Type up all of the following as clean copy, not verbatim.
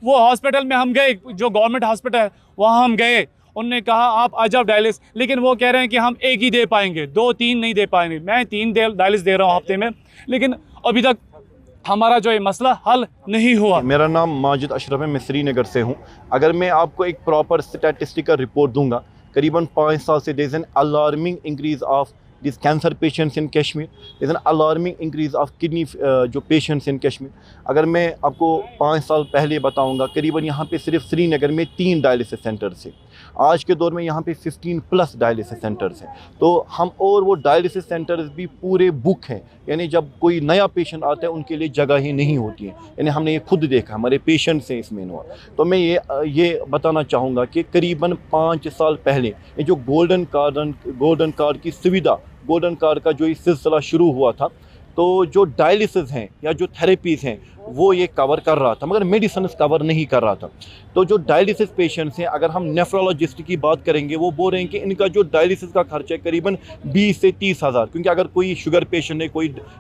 वो हॉस्पिटल में हम गए, जो गवर्नमेंट हॉस्पिटल है वहाँ हम गए, उन्होंने कहा आप आ जाओ डायलिस, लेकिन वो कह रहे हैं कि हम एक ही दे पाएंगे, 2-3 नहीं दे पाएंगे। मैं 3 डायलिस दे रहा हूँ हफ्ते में, लेकिन अभी तक हमारा जो ये मसला हल नहीं हुआ। मेरा नाम माजिद अशरफ है, मैं श्रीनगर से हूँ। अगर मैं आपको एक प्रॉपर स्टैटिस्टिकल रिपोर्ट दूंगा, करीबन 5 साल से there is an alarming increase of this cancer patients in Kashmir, there is an alarming increase of kidney जो पेशेंट्स इन कश्मीर। अगर मैं आपको 5 साल पहले बताऊंगा, करीबन यहाँ पे सिर्फ श्रीनगर में 3 डायलिसिस सेंटर्स हैं। आज के दौर में यहाँ पे 15+ डायलिसिस सेंटर्स हैं। तो हम और वो डायलिसिस सेंटर्स भी पूरे बुक हैं, यानी जब कोई नया पेशेंट आता है उनके लिए जगह ही नहीं होती है। यानी हमने ये खुद देखा, हमारे पेशेंट्स हैं इसमें इन्वॉल्व। तो मैं ये बताना चाहूँगा कि करीबन 5 साल पहले ये जो गोल्डन कार्ड की सुविधा, गोल्डन कार्ड का जो ये सिलसिला शुरू हुआ था, तो जो डायलिसिस हैं या जो थेरेपीज़ हैं वो ये कवर कर रहा था, मगर मेडिसिन कवर नहीं कर रहा था। तो जो डायलिसिस पेशेंट्स हैं, अगर हम नेफ्रोलॉजिस्ट की बात करेंगे, वो बोल रहे हैं कि इनका जो डायलिसिस का खर्चा है करीबन 20 से 30 हज़ार, क्योंकि अगर कोई शुगर पेशेंट है,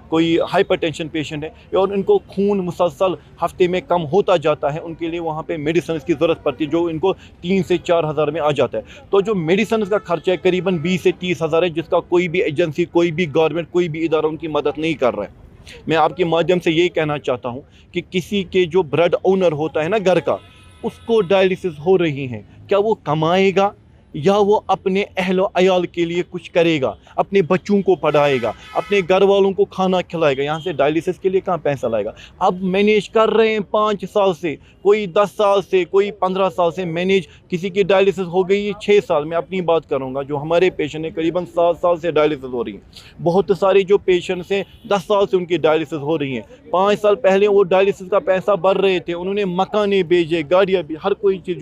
कोई हाइपरटेंशन पेशेंट है और इनको खून मुसलसल हफ्ते में कम होता जाता है, उनके लिए वहाँ पे मेडिसिन की ज़रूरत पड़ती है, जो इनको 3 से 4 हज़ार में आ जाता है। तो जो मेडिसिन का खर्चा है करीबन 20 से 30 हज़ार है, जिसका कोई भी एजेंसी, कोई भी गवर्नमेंट, कोई भी इदारा उनकी मदद नहीं कर रहा है। मैं आपके माध्यम से यही कहना चाहता हूं कि किसी के जो ब्लड ओनर होता है ना घर का, उसको डायलिसिस हो रही है, क्या वो कमाएगा या वो अपने अहल अयाल के लिए कुछ करेगा, अपने बच्चों को पढ़ाएगा, अपने घर वालों को खाना खिलाएगा? यहाँ से डायलिसिस के लिए कहाँ पैसा लाएगा? अब मैनेज कर रहे हैं 5 साल से, कोई 10 साल से, कोई 15 साल से मैनेज, किसी की डायलिसिस हो गई है 6 साल। मैं अपनी बात करूँगा, जो हमारे पेशेंट हैं करीबन 7 साल से डायलिसिस हो रही है। बहुत सारे जो पेशेंट्स हैं 10 साल से उनकी डायलिसिस हो रही हैं। 5 साल पहले वो डायलिसिस का पैसा भर रहे थे, उन्होंने मकाने भेजे, गाड़ियाँ भी, हर कोई चीज़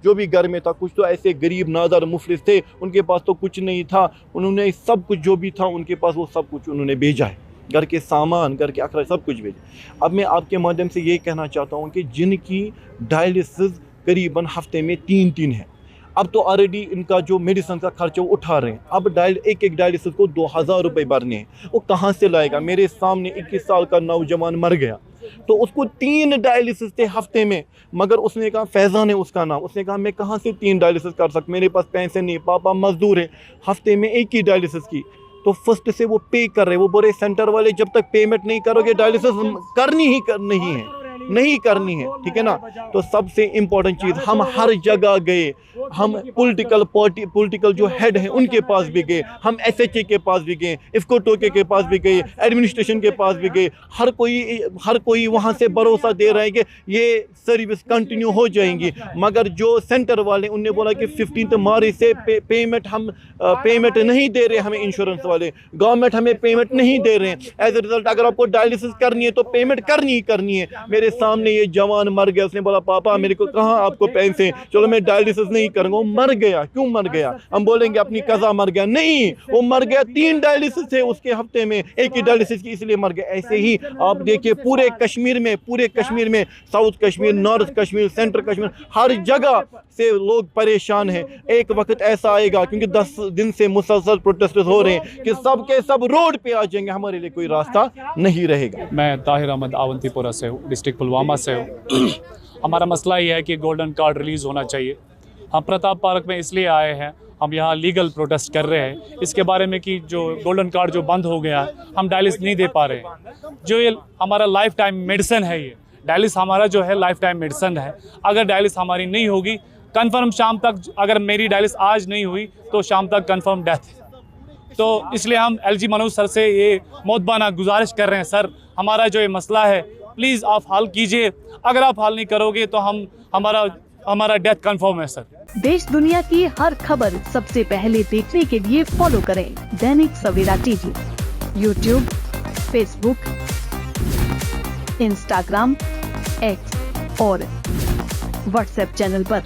जो भी घर में था। कुछ तो ऐसे गरीब नादर मुफलिस थे, उनके पास तो कुछ नहीं था, उन्होंने सब कुछ जो भी था उनके पास वो सब कुछ उन्होंने भेजा है, घर के सामान, घर के अखराज सब कुछ भेजा। अब मैं आपके माध्यम से ये कहना चाहता हूँ कि जिनकी डायलिसिस करीबन हफ्ते में 3 है, अब तो ऑलरेडी इनका जो मेडिसिन का खर्चा वो उठा रहे हैं। अब एक डायलिसिस को 2000 रुपये भरने हैं, वो कहाँ से लाएगा? मेरे सामने 21 साल का नौजवान मर गया, तो उसको 3 डायलिसिस थे हफ्ते में, मगर उसने कहा, फैज़ान है उसका नाम, उसने कहा मैं कहाँ से 3 डायलिसिस कर सकता, मेरे पास पैसे नहीं, पापा मजदूर है, हफ्ते में एक ही डायलिसिस की। तो फर्स्ट से वो पे कर रहे, वो बोले सेंटर वाले जब तक पेमेंट नहीं करोगे डायलिसिस नहीं करनी है, ठीक है ना? तो सबसे इम्पोर्टेंट चीज़, हम हर जगह गए, हम पॉलिटिकल जो हेड हैं उनके पास भी गए, हम SHA के पास भी गए, इफ्को टोके के पास भी गए, एडमिनिस्ट्रेशन के पास भी गए। हर कोई वहाँ से भरोसा दे रहा है कि ये सर्विस कंटिन्यू हो जाएंगी, मगर जो सेंटर वाले उनने बोला कि 15 मार्च से पेमेंट नहीं दे रहे हमें, इंश्योरेंस वाले, गवर्नमेंट हमें पेमेंट नहीं दे रहे हैं। एज ए रिजल्ट अगर आपको डायलिसिस करनी है तो पेमेंट करनी है। मेरे सामने ये जवान मर गया, उसने बोला पापा मेरे को कहाँ आपको पैसे, चलो मैं डायलिसिस नहीं करूँगा। वो मर गया, क्यों मर गया? हम बोलेंगे अपनी कज़ा मर गया, नहीं, वो मर गया 3 डायलिसिस थे उसके हफ्ते में, एक ही डायलिसिस की, इसलिए मर गया। ऐसे ही आप देखिए पूरे कश्मीर में, south Kashmir, north Kashmir, central Kashmir, हर जगह से लोग परेशान हैं। एक वक्त ऐसा आएगा, क्योंकि 10 दिन से मुसलसल प्रोटेस्ट हो रहे हैं, कि सब के सब रोड पे आ जाएंगे, हमारे लिए कोई रास्ता नहीं रहेगा। मैं ताहिर अहमद आवंतीपुरा से हूँ, डिस्ट्रिक्ट पुलवामा से हूँ। हमारा मसला ये है कि गोल्डन कार्ड रिलीज़ होना चाहिए। हम प्रताप पार्क में इसलिए आए हैं, हम यहाँ लीगल प्रोटेस्ट कर रहे हैं इसके बारे में कि जो गोल्डन कार्ड जो बंद हो गया, हम डायलिसिस नहीं दे पा रहे हैं। जो ये हमारा लाइफ टाइम मेडिसिन है, ये डायलिसिस हमारा जो है लाइफ टाइम मेडिसिन है। अगर डायलिसिस हमारी नहीं होगी, कंफर्म शाम तक, अगर मेरी डायलिसिस आज नहीं हुई तो शाम तक कंफर्म डेथ है। तो इसलिए हम LG मनोज सर से ये मोतबाना गुजारिश कर रहे हैं, सर हमारा जो ये मसला है प्लीज़ आप हल कीजिए। अगर आप हल नहीं करोगे तो हमारा डेथ कंफर्म है सर। देश दुनिया की हर खबर सबसे पहले देखने के लिए फॉलो करें Dainik Savera TV, YouTube, Facebook, Instagram, X और WhatsApp चैनल पर।